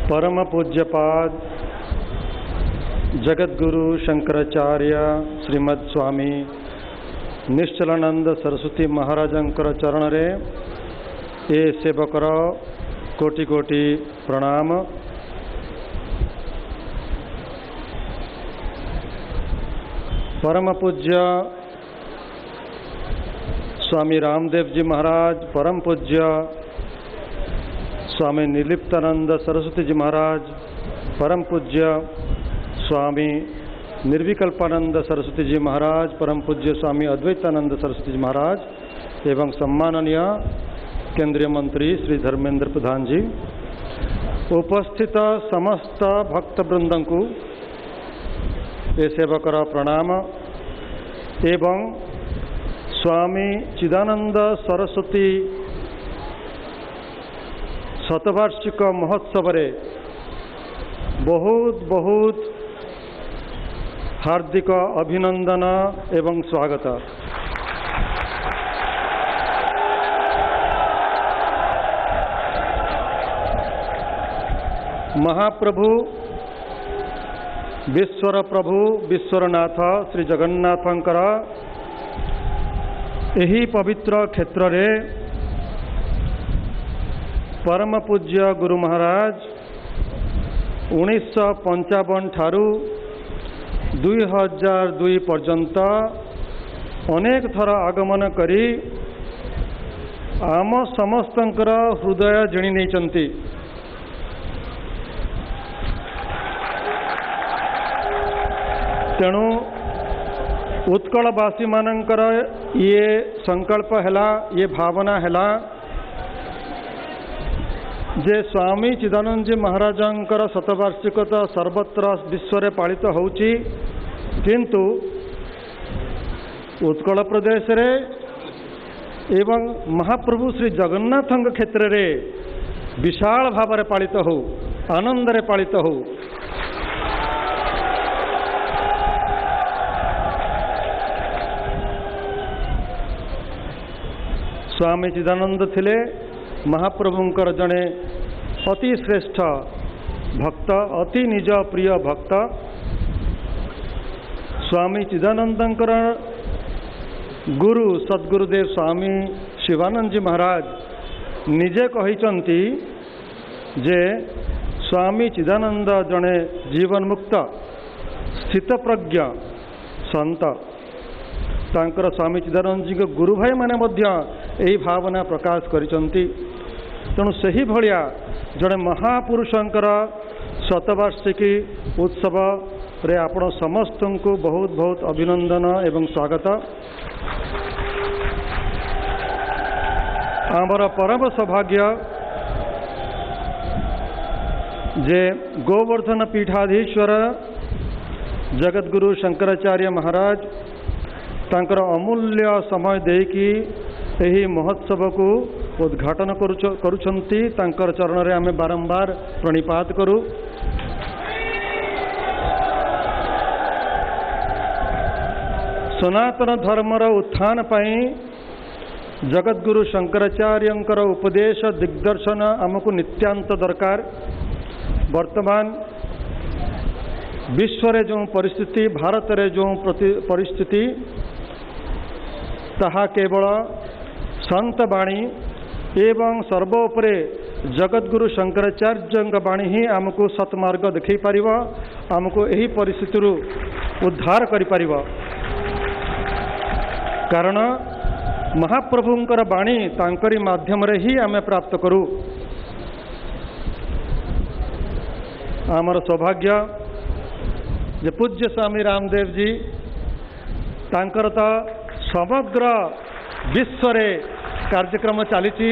परम पूज्यपाद जगद्गुरु शंकराचार्य श्रीमद स्वामी निश्चलानंद सरस्वती महाराजंकर चरण रे ए सेवकर कोटि कोटि प्रणाम। परम पूज्य स्वामी रामदेव जी महाराज, परम पूज्य स्वामी निर्लिप्तानंद सरस्वती जी महाराज, परम पूज्य स्वामी निर्विकल्पानंद सरस्वती जी महाराज, परम पूज्य स्वामी अद्वैतानंद सरस्वती जी महाराज एवं सम्माननीय केंद्रीय मंत्री श्री धर्मेंद्र प्रधान जी, उपस्थित समस्त भक्तवृंद को ए सेवकर प्रणाम एवं स्वामी चिदानंद सरस्वती शतवार्षिक महोत्सव रे बहुत बहुत हार्दिक अभिनंदन एवं स्वागत। महाप्रभु विश्वर प्रभु विश्वरनाथ श्री जगन्नाथंकर एही पवित्र क्षेत्र रे परम पूज्य गुरु महाराज 1955 ठारू 2002 पर्यंत अनेक थर आगमन करी आम समस्तंकर हृदय जिणी नहीं। तेणु उत्कलवासी मानकर ये संकल्प हैला, ये भावना हैला जे स्वामी चिदानंद जी महाराजंकर शतवार्षिकता सर्वत्र विश्व रे पालित होउची, किंतु उत्कल प्रदेश रे एवं महाप्रभु श्री जगन्नाथंक क्षेत्र रे विशाल भाव रे पालित हो, आनंद रे पालित हो। स्वामी चिदानंद थिले महाप्रभुंकर जड़े अति श्रेष्ठ भक्त, अति निज प्रिय भक्त। स्वामी चिदानंदंकर गुरु सद्गुरुदेव स्वामी शिवानंद जी महाराज निजे कहिचंती जे स्वामी चिदानंद जड़े जीवन मुक्त स्थितप्रज्ञ संत। तांकर स्वामी चिदानंद जी के गुरु भाई माने मध्य यही भावना प्रकाश करिसंती। तेणु सही भलिया जड़े महापुरुषंकर शतवार्षिकी उत्सव रे आपण समस्त को बहुत बहुत अभिनंदन एवं स्वागत। आमर परम सौभाग्य जे गोवर्धन पीठाधीश्वर जगद्गुरु शंकराचार्य महाराज तांकर अमूल्य समय देकी यही महोत्सव को उद्घाटन करुछंती। तांकर चरण रे आमे बारंबार प्रणिपात करू। सनातन धर्मर उत्थान पाई जगद्गुरु शंकराचार्यंकर उपदेश दिग्दर्शन आमको नित्यांत दरकार। वर्तमान विश्व रे जो परिस्थिति, भारत रे जो परिस्थिति, ताहा केवल संत बाणी एवं सर्वोपरे जगद्गुरु शंकराचार्य बाणी ही आमको सत्मार्ग देखै पारिबो, आमको यही परिस्थिति उद्धार करि पारिबो। कारण महाप्रभुंकर बाणी तांकरी माध्यम रे ही आमे प्राप्त करू। आमर सौभाग्य जे पूज्य स्वामी रामदेव जी तांकर तो समग्र विश्व रे कार्यक्रम चली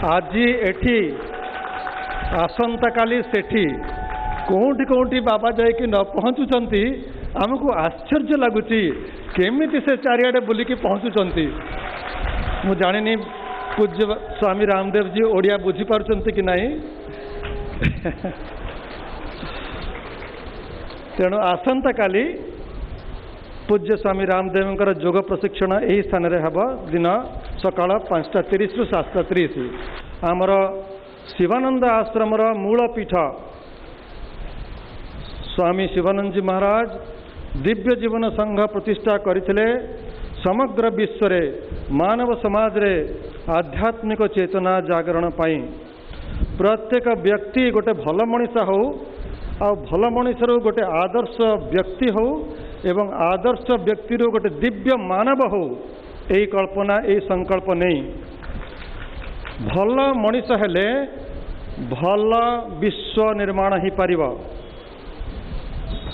आज एठी आसंता काली सेठी कोठी कोठी बाबा जाइए न पहुँचुंट आमको आश्चर्य लगुच केमिति से चारिआडे बुलिकी पहुँचुंट मु जानी पूज्य स्वामी रामदेव जी ओडिया बुझीपार कि नहीं तेणु आसंता काली पूज्य स्वामी रामदेव योग प्रशिक्षण यही स्थान रे हब दिन सकाळ 5:30 रु 7:30 आमर शिवानंद आश्रम मूल पीठ स्वामी शिवानंद जी महाराज दिव्य जीवन संघ प्रतिष्ठा करथिले समग्र विश्व रे मानव समाज रे आध्यात्मिक चेतना जागरण पाई प्रत्येक व्यक्ति गोटे भल मनीषा हो आ भल मनीषर गोटे आदर्श व्यक्ति हो एवं आदर्श व्यक्ति गोटे दिव्य मानव हो यही कल्पना यही संकल्प नहीं भल मनीष हेले भल विश्व निर्माण ही पारिब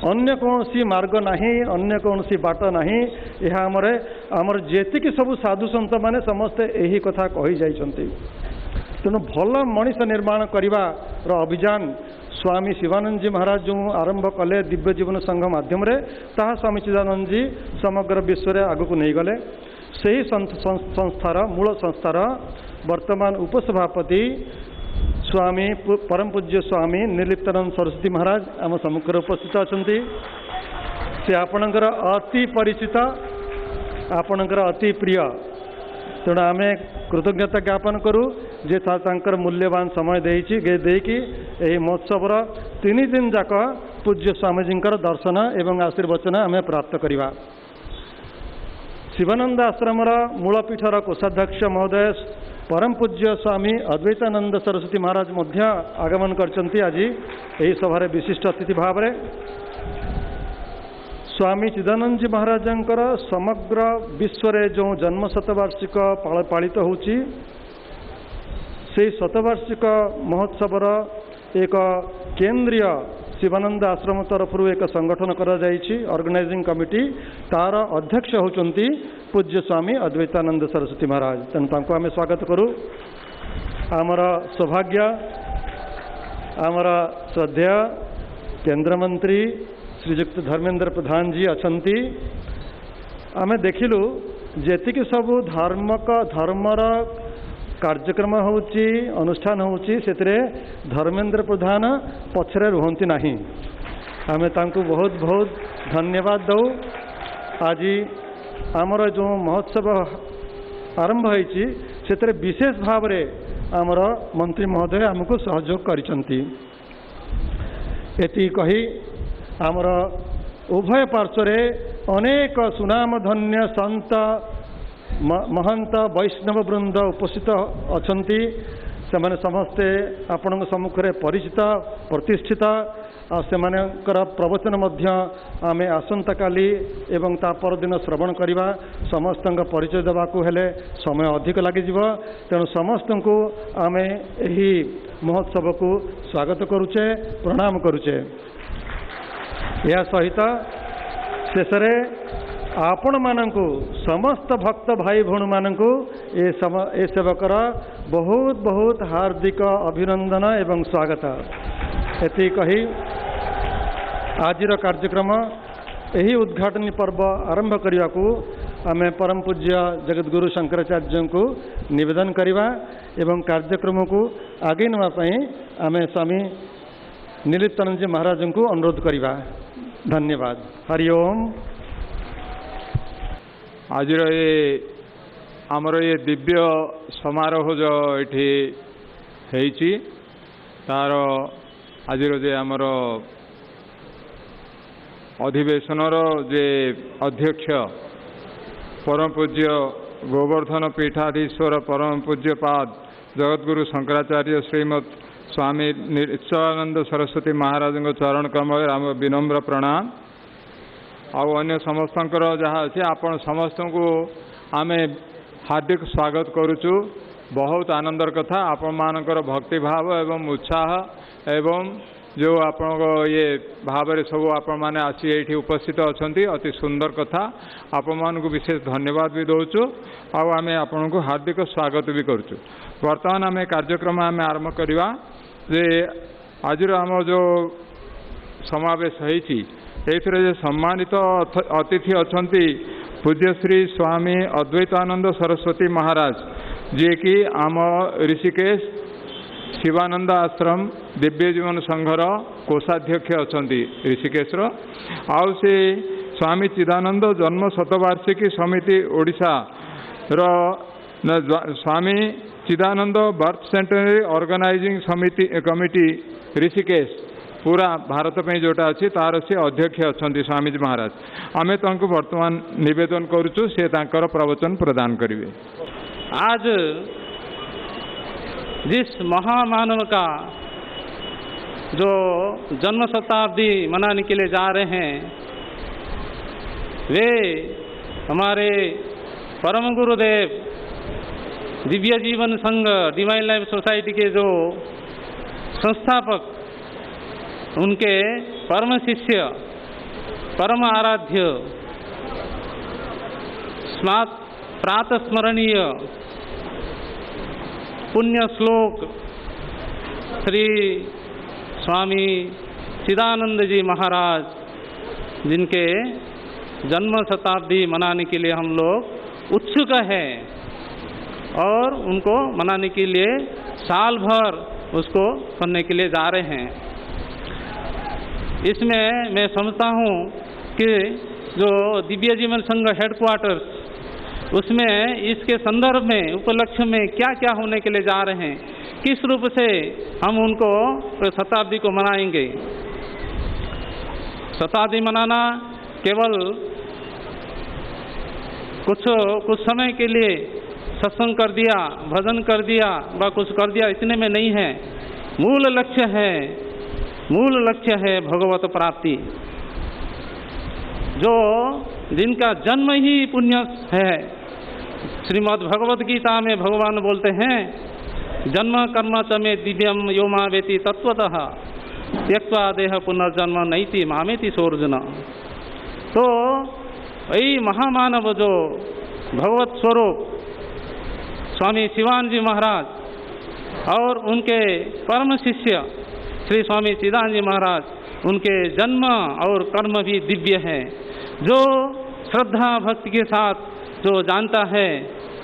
अन्य कौन मार्ग नहीं अन्य कौन बाट नहीं यह आमर जेतिकी सब साधु सन्त माने समस्ते यही कथा कही जाइछन्ति तेणु भल मनीष निर्माण करिवार अभियान स्वामी शिवानंद जी महाराज जो आरंभ कले दिव्य जीवन संघ माध्यम रे ताहा स्वामी चिदानंद जी समग्र विश्व रे आगु को नहीं गले सही संस्थार मूल संस्थार वर्तमान उपसभापति स्वामी परम पूज्य स्वामी निर्लिप्तानंद सरस्वती महाराज आम सम्मुख उपस्थित अच्छा से आपणकर अति परिचित आपणकर अति प्रिय तेणु आम कृतज्ञता ज्ञापन करूँ जे तांकर मूल्यवान समय देकी यही महोत्सवर 3 दिन जाक पूज्य स्वामीजी दर्शन एवं आशीर्वचन आम प्राप्त करवा शिवानंद आश्रम मूलपीठर कोषाध्यक्ष महोदय परम पूज्य स्वामी अद्वैतानंद सरस्वती महाराज मध्य आगमन करचंती आज यही सभार विशिष्ट अतिथि भाव में स्वामी चिदानंद जी महाराजंकर समग्र विश्व रे जो जन्म शतवार्षिक पालित होची से शतवार्षिक महोत्सवर एक केंद्रीय शिवानंद आश्रम तरफ एक संगठन करा जाइछि ऑर्गेनाइजिंग कमिटी तार अध्यक्ष होचंती पूज्य स्वामी अद्वैतानंद सरस्वती महाराज तेणु आम स्वागत करूँ आमर सौभाग्य आमर श्रद्धेय केंद्र मंत्री श्रीजुक्त धर्मेंद्र प्रधान जी अछंती आम देखिलु जेतिकी सब धर्मर कार्यक्रम होची अनुष्ठान होची सेतरे धर्मेंद्र प्रधान पछरे रुहंती नहीं आमे तांको बहुत बहुत धन्यवाद दऊ आज आमर जो महोत्सव आरंभ होईची सेतरे विशेष भाव रे आमर मंत्री महोदय आमको सहयोग करिसंती एति कही आमर उभय पार्श्व अनेक सुनाम धन्य संत महंत वैष्णव वृंद उपस्थित अछंती से समस्ते आपण सम्मुख में परिचित प्रतिष्ठित आर प्रवचन आम आसंता काली एवं ता परदिन श्रवण करवा समस्त परिचय देवाक हेले समय अधिक लग तेणु समस्त को आम यही महोत्सव को स्वागत करुचे प्रणाम करुचे या सहित शेष आपण मानंकु समस्त भक्त भाई भौणी मानंकु ए सेवकर बहुत बहुत हार्दिक अभिनंदन एवं स्वागत एति कही आजिर कार्यक्रम यही उद्घाटनी पर्व आरंभ करने को आम परम पूज्य जगतगुरु शंकराचार्य को निवेदन करवा एवं कार्यक्रम को आगे नापी आम स्वामी निर्लिप्तानंद जी महाराज को अनुरोध करवा धन्यवाद हरि ओम आज आमर ये दिव्य समारोह जो ये तार आज जे आमर अधिवेशन जे अध्यक्ष परम पूज्य गोवर्धन पीठाधीश्वर परम पूज्यपाद जगतगुरु शंकराचार्य श्रीमद स्वामी निर्लिप्तानंद सरस्वती महाराज चरण कमल आम विनम्र प्रणाम आउ अन्य समस्तंकर जहाँ अच्छे आपण समस्त को आम हार्दिक स्वागत करुचु बहुत आनंदर कथा आपण मानकर भक्ति भाव एवं उत्साह एवं जो आपण ये भाव सब आपण मैंने आसी ये उपस्थित अच्छा अति सुंदर कथा आपण मान को विशेष धन्यवाद भी दौचु आम आपण को हार्दिक स्वागत भी करुचु। वर्तमान आम कार्यक्रम आम आरंभ करवा जे आज आम जो समावेश होती जो सम्मानित अतिथि अच्छा पूज्य श्री स्वामी अद्वैतानंद सरस्वती महाराज जी की आम ऋषिकेश शिवानंद आश्रम दिव्य जीवन संघर कोषाध्यक्ष अच्छा ऋषिकेशर आउ से स्वामी चिदानंद जन्म शतवार्षिकी समिति ओडिशा रो Swami Chidanand birth centenary organising समिति कमिटी ऋषिकेश पूरा भारत में जोटा अच्छी तार से अध्यक्ष अच्छा स्वामीजी महाराज आम तांको वर्तमान निवेदन करुचु से तांकर प्रवचन प्रदान करेंगे। आज जिस महामानव का जो जन्म शताब्दी मनाने के लिए जा रहे हैं वे हमारे परम गुरुदेव दिव्य जीवन संघ डिवाइन लाइफ सोसाइटी के जो संस्थापक उनके परम शिष्य परम आराध्य प्रातः स्मरणीय पुण्य श्लोक श्री स्वामी चिदानंद जी महाराज जिनके जन्म शताब्दी मनाने के लिए हम लोग उत्सुक हैं और उनको मनाने के लिए साल भर उसको करने के लिए जा रहे हैं। इसमें मैं समझता हूँ कि जो दिव्य जीवन संघ हेडक्वार्टर्स उसमें इसके संदर्भ में उपलक्ष्य में क्या क्या होने के लिए जा रहे हैं, किस रूप से हम उनको शताब्दी को मनाएंगे। शताब्दी मनाना केवल कुछ समय के लिए सत्संग कर दिया, भजन कर दिया व कुछ कर दिया इतने में नहीं है। मूल लक्ष्य है भगवत प्राप्ति। जो जिनका जन्म ही पुण्य है, श्रीमद् भगवद गीता में भगवान बोलते हैं जन्म कर्म च मे दिव्यम यो मा वेति तत्वतः त्यक्त्वा देह पुनर्जन्म नैति मामेति सोर्जुन। तो यही महामानव जो भगवत स्वरूप स्वामी शिवानंद महाराज और उनके परम शिष्य श्री स्वामी चिदानंद महाराज उनके जन्म और कर्म भी दिव्य है। जो श्रद्धा भक्ति के साथ जो जानता है,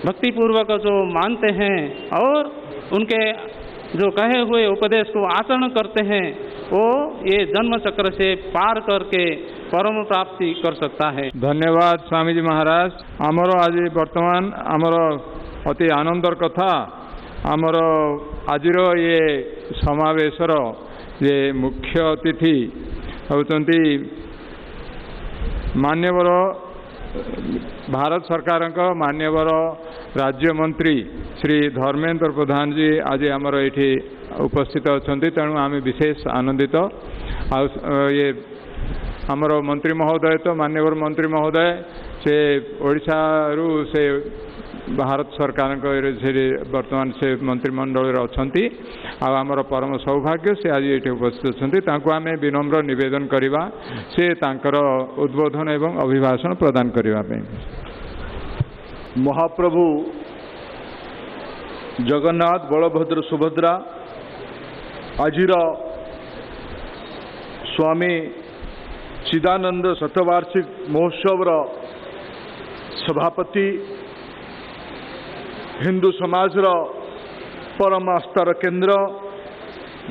भक्ति पूर्वक जो मानते हैं और उनके जो कहे हुए उपदेश को आचरण करते हैं वो ये जन्म चक्र से पार करके परम प्राप्ति कर सकता है। धन्यवाद स्वामी जी महाराज। आमर आज वर्तमान आमर अति आनंदर कथा आमर आजिर ये समावेशर ये मुख्य अतिथि होती मान्यवर भारत सरकार मान्यवर राज्य मंत्री श्री धर्मेंद्र प्रधान जी आज आमर ये उपस्थित अच्छा तेणु आम विशेष आनंदित ये आमर मंत्री महोदय तो मान्यवर मंत्री महोदय से ओडिशा रु से भारत सरकार वर्तमान से मंत्रिमंडल अच्छा आमर परम सौभाग्य से आज ये उपस्थित अच्छा आम विनम्र निवेदन करवा से तांकर उद्बोधन एवं अभिभाषण प्रदान करने। महाप्रभु जगन्नाथ बलभद्र सुभद्रा आजिर स्वामी चिदानंद शतवार्षिक महोत्सव सभापति हिंदू समाज परम आस्थार केन्द्र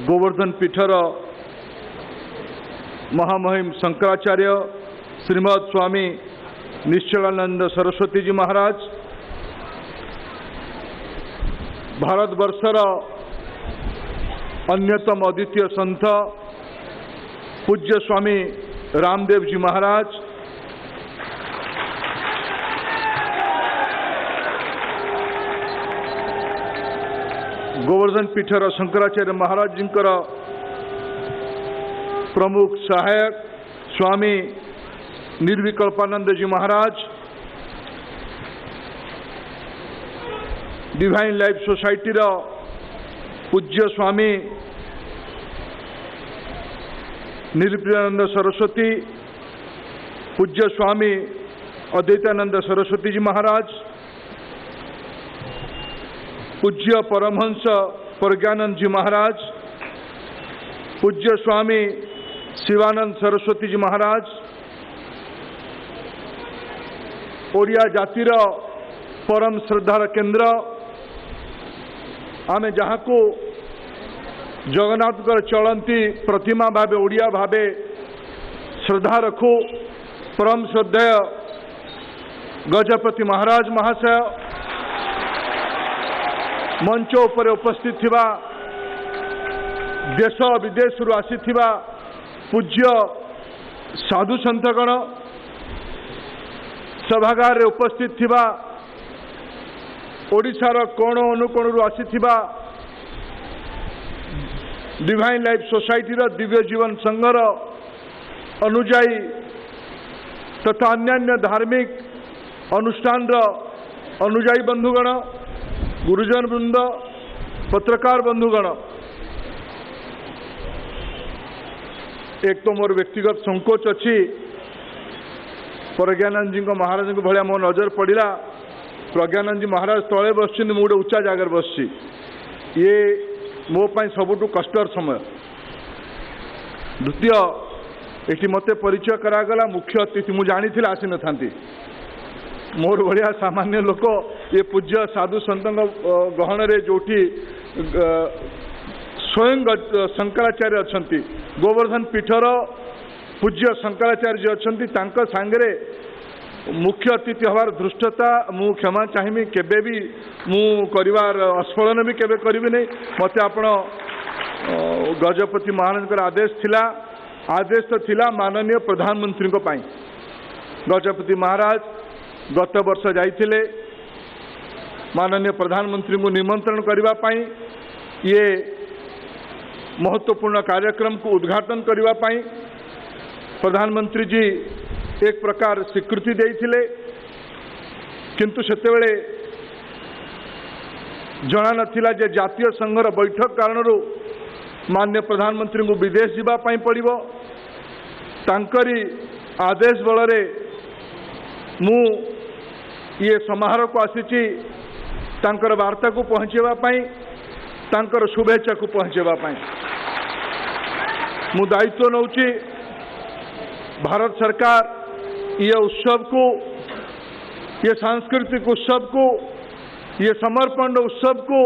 गोवर्धन पीठर महामहिम शंकराचार्य श्रीमद स्वामी निश्चलानंद सरस्वती जी महाराज भारतवर्षर अन्यतम अद्वितीय संत पूज्य स्वामी रामदेव जी महाराज गोवर्धन पीठर शंकराचार्य महाराज जी प्रमुख सहायक स्वामी निर्विकल्पानंद जी महाराज डिवाइन लाइफ सोसाइटी पूज्य स्वामी निर्प्रियानंद सरस्वती, पूज्य स्वामी अद्वैतानंद सरस्वती जी महाराज, पूज्य परमहंस प्रज्ञानंद जी महाराज, पूज्य स्वामी शिवानंद सरस्वती जी महाराज, ओडिया जातिर परम श्रद्धार केन्द्र आमे जहाँ को जगन्नाथ चलती प्रतिमा भावे ओडिया भावे श्रद्धा रखू परम श्रद्धेय गजपति महाराज महाशय, मंच उपर उपस्थित थिबा देश विदेश आसीथिबा पूज्य साधु संतगण, सभागार रे उपस्थित थिबा ओडिशार कोण अनुकोण आसीथिबा डिवाइन लाइफ सोसाइटी दिव्य जीवन संघर अनुजाई तथा अन्यान्य धार्मिक अनुष्ठान अनुजाई बंधुगण, गुरुजन वृंद, पत्रकार बंधुगण, एक तो मोर व्यक्तिगत संकोच अच्छी प्रज्ञानंद जी महाराज को भाया मो नजर पड़ा। प्रज्ञानंद जी महाराज तले बस गोटे उच्चा जगार बस ये मो पाई सबुठु कष्टर समय। द्वितीय ये मते परिचय करागला मुख्य अतिथि मुझे जानी आसी न था मोर भाया सामान्य लोक ये पूज्य साधु संत गहन रे जोटी स्वयं शंकराचार्य अच्छा गोवर्धन पीठर पूज्य शंकराचार्य अच्छा तांका सांगरे मुख्य अतिथि हवार दृष्टता मु क्षमा चाहिए केबे भी मु करिवार अस्फलन भी केबे करिबि नहीं। मते आपण गजपति महाराज आदेश थिला, आदेश तो थिला माननीय प्रधानमंत्री को पाई। गजपति महाराज गत वर्ष जाइथिले माननीय प्रधानमंत्री को निमंत्रण करबा पाई, ये महत्वपूर्ण कार्यक्रम को उद्घाटन करबा पाई प्रधानमंत्री जी एक प्रकार स्वीकृति देइथिले, किंतु सेतेबेले जना नथिला जे जातीय संघर बैठक कारणरू माननीय प्रधानमंत्री को विदेश जीवा पाई पड़िबो। तांकरी आदेश बलरे मु ये समारोह को आसीची तांकर वार्ता को पहुँचेवा पाई, तांकर शुभेच्छा को पहुँचेवा पाई मु दायित्व नौची। भारत सरकार ये उत्सव को, ये सांस्कृतिक उत्सव को, ये समर्पण उत्सव को,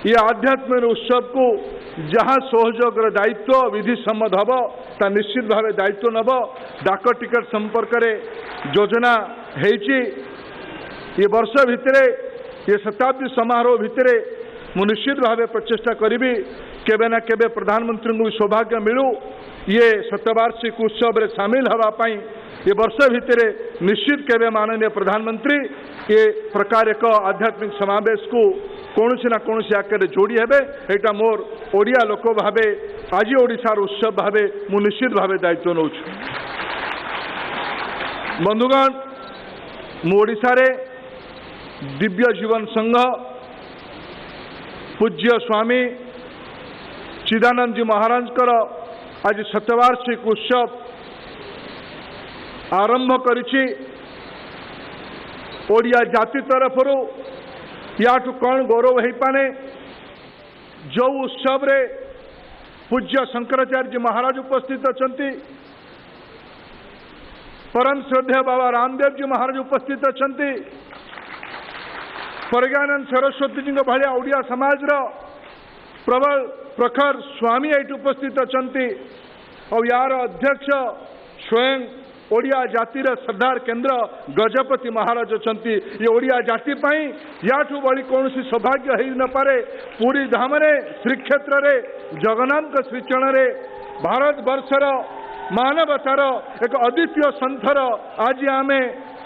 ये आध्यात्मिक उत्सव को जहाँ सहयोग दायित्व विधि सम्मत हम ता निश्चित भाव दायित्व नब। डाक टिकट संपर्क रे योजना हेची ये वर्ष भितरे ये शताब्दी समारोह भितरे मु निश्चित भाव प्रचेषा करी केबे ना केबे प्रधानमंत्री को सौभाग्य मिलू ये शतवार्षिक उत्सव रे सामिल हवा पाई ये वर्ष भितरे निश्चित केबे माननीय प्रधानमंत्री ये प्रकार एक आध्यात्मिक समावेश को कौन ना कौन आकार जोड़ी हेबे। एटा मोर ओडिया लोक भावे आज ओडिशार उत्सव भावे मु निश्चित भावे दायित्व नौ। बंधुगण मु ओडिशा रे दिव्य जीवन संघ पूज्य स्वामी चिदानंद जी महाराज आज शतवार्षिक उत्सव आरंभ करिछि। ओडिया जाति तरफरू याठू कौन गौरव हो पाने जो उत्सव रे पूज्य शंकराचार्य जी महाराज उपस्थित अच्छा, परम श्रद्धेय बाबा रामदेव जी महाराज उपस्थित अच्छा, प्रज्ञानंद सरस्वती जी भाया ओडिया समाज प्रबल प्रखर स्वामी ये उपस्थित अच्छा और यार अध्यक्ष स्वयं ओडिया जातिर श्रद्धार केन्द्र गजपति महाराज अच्छा। ये ओडिया जाति पाई याठू बड़ी कौन सौभाग्य हो न पारे। पूरी धाम रे श्रीक्षेत्र रे जगन्नाथ श्रीचरण रे भारत वर्षर मानवतार एक अद्वितीय संथर आज आमे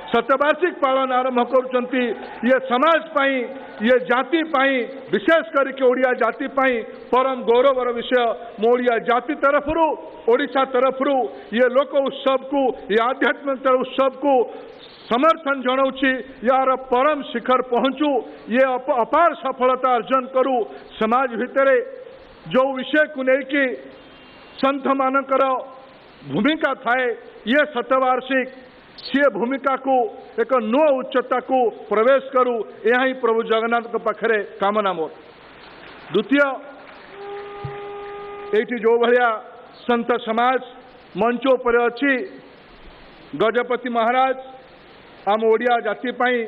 शतवार्षिक पालन आरंभ कर ये समाज पाई ये जाति पाई विशेष करके ओडिया जाति पाई परम गौरवर विषय। मोडिया जाति तरफरू ओडिशा तरफरू ये लोक उत्सव को ये आध्यात्मिक उत्सव को समर्थन जनाऊँगी यार परम शिखर पहुँचू ये अपार सफलता अर्जन करू समाज भितर जो विषय को लेकिन संत मानकर भूमिका थाए ये शतवार्षिक सी भूमिका को एक नुआ उच्चता को प्रवेश करू यह ही प्रभु जगन्नाथ पाखे कामना मोर। द्वितीय ये जो भाया संत समाज मंच पर अच्छी गजपति महाराज आम ओडिया जाति पाई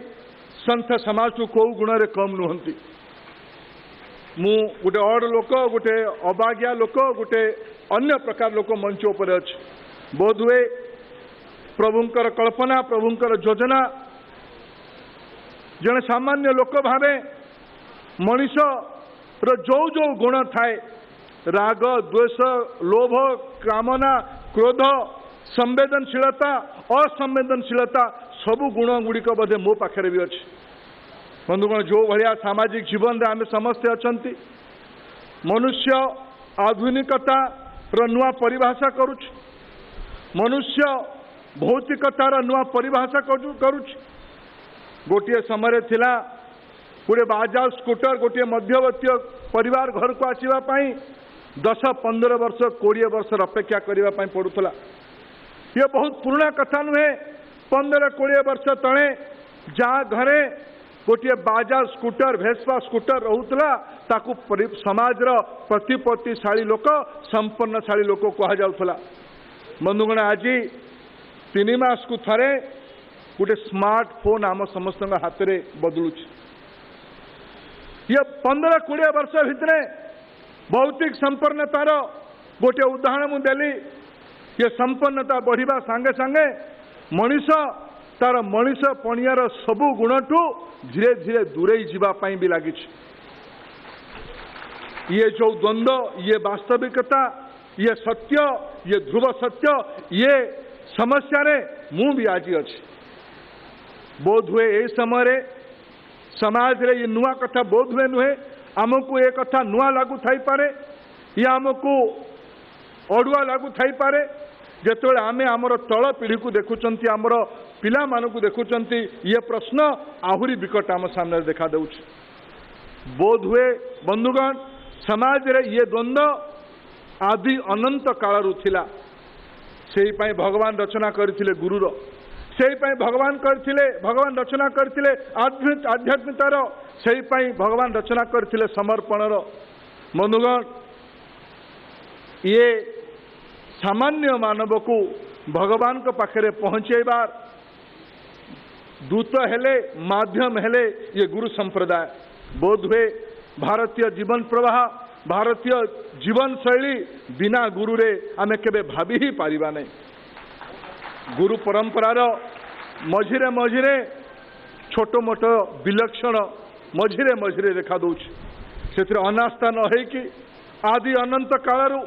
संत समाज को कौ गुण रे कम नुहंती। मु गोटे अड लोक गोटे अबाग्या लोक गोटे अन्य प्रकार लोक मंच पर अच्छे बोध हुए प्रभुंकर कल्पना प्रभुंकर योजना जड़े सामान्य लोक भावे मनीष जो जो गुण थाए राग द्वेष लोभ कामना क्रोध संवेदनशीलता असंवेदनशीलता सबु गुण गुड़िक बोधे मो पाखे भी अच्छे। बंधुगण जो भाया सामाजिक जीवन में आम समस्ते अच्छा मनुष्य आधुनिकता नुआ परिभाषा करुच मनुष्य भौतिकतार नुआ परिभाषा करुच। गोटे समय थिला गोटे बाजाज स्कूटर गोटे मध्यवर्ती परिवार घर को आसवाई 10-15 वर्ष 20 वर्ष अपेक्षा करने पड़ूला। ये बहुत पुराना कथा नुहे। 15-20 वर्ष तले जहाँ घरे गोटे बाजाज स्कूटर भेस्पा स्कूटर रोला ताकू समाजर प्रतिपत्तिशाली लोक संपन्नशाली लोक कहुला। बंधुगण आज 3 मास को थरे गोटे स्मार्टफोन आम समस्त हाथ में बदलू। ये 15-20 वर्ष भितर भौतिक संपन्नतार गोटे उदाहरण मुझे देली। ये संपन्नता बढ़िबा सांगे सांगे मनीष तार मनीष पणियार सबु गुणठू धीरे धीरे दूरे जावाई भी लगी। ये जो द्वंद्व ये वास्तविकता ये सत्य ये ध्रुव सत्य ये समस्या रे मु भी आज अच्छी। बोध हुए ये समय समाज रे ये नुआ कथा बोध हुए नुहे आमको ये कथा नुआ लागू थाई पारे या आमको अड़ुआ लागू थाई पारे जेतेबेले आमे आमर तल पीढ़ी को देखुचंती आमर पिला मानकु देखुचंती ये प्रश्न आहुरी विकट आम सामने देखा देउछ। बोध हुए बंधुगण समाज रे ये द्वंद्व आदि अनंत कालरू थिला। सेही पई भगवान रचना करथिले गुरुर सेही पई भगवान रचना करथिले आध्यात्मिकतार सेही पई भगवान रचना करथिले समर्पणर। बंधुगण ये सामान्य मानव को भगवान को पाखे पहुँचेबार दूत हेले माध्यम हेले ये गुरु संप्रदाय। बोध हुए भारतीय जीवन प्रवाह भारतीय जीवन शैली बिना गुरु रे आमे केबे भाभी ही पारिबा नहीं। गुरु परंपरार मझिरे मझिरे छोट मोट विलक्षण मझिरे मझिरे देखा दूच से अनास्था न है कि आदि अनंत कालरू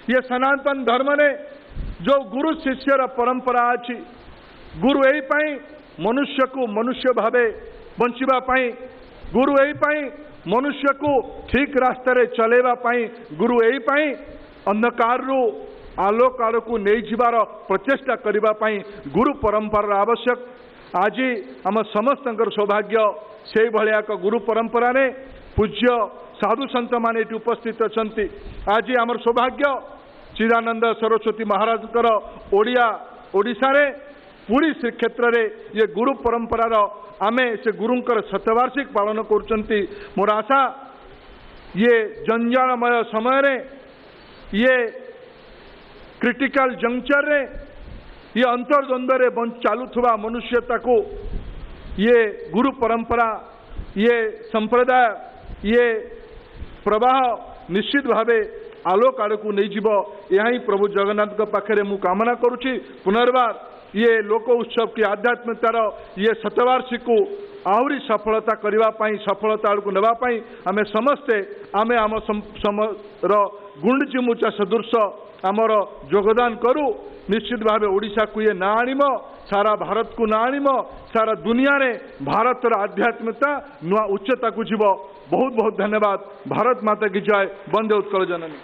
ये सनातन धर्म ने जो गुरु शिष्यर परंपरा अच्छी गुरु यही मनुष्य को मनुष्य भावे बंचिबा पाई गुरु यही मनुष्य को ठीक रास्ते चलेबा पाई गुरु यही अंधकार रु आलोक आड़ को नहीं जीवार प्रचेष्टा करबा पाई गुरु परंपरा आवश्यक। आज आम समस्त सौभाग्य से भाया एक गुरु परंपरा ने पूज्य साधु संत मान ये उपस्थित अच्छा। आज आमर सौभाग्य चिदानंद सरस्वती महाराज ओडिशा रे पूरी श्रीक्षेत्र रे ये गुरु परंपरार आमे से गुरुंकर शतवार्षिक पालन करुचंती। मोर आशा ये जंजालमय समय रे ये क्रिटिकल जंक्चर रे ये अंतर्द्वंद्व रे चालुथुवा मनुष्यता को ये गुरु परंपरा ये संप्रदाय ये प्रवाह निश्चित भावे आलोक आड़ को नहीं जीव यह ही प्रभु जगन्नाथ पाखे मु कामना करुच्ची। पुनर्बार ये लोक उत्सव की आध्यात्मिकतार ये शतवार्षिक को आहरी सफलता करने सफलता आड़ को नापी आम समस्ते आम आम गुंडचिमुचा सदृश आमर योगदान करूँ। निश्चित भाव ओडिशा को ये ना आनिम सारा भारत को ना आनिम सारा दुनिया रे भारतर आध्यात्मिकता नुआ उच्चता को जीव। बहुत बहुत धन्यवाद। भारत माता की जय। वंदे उत्कल जननी।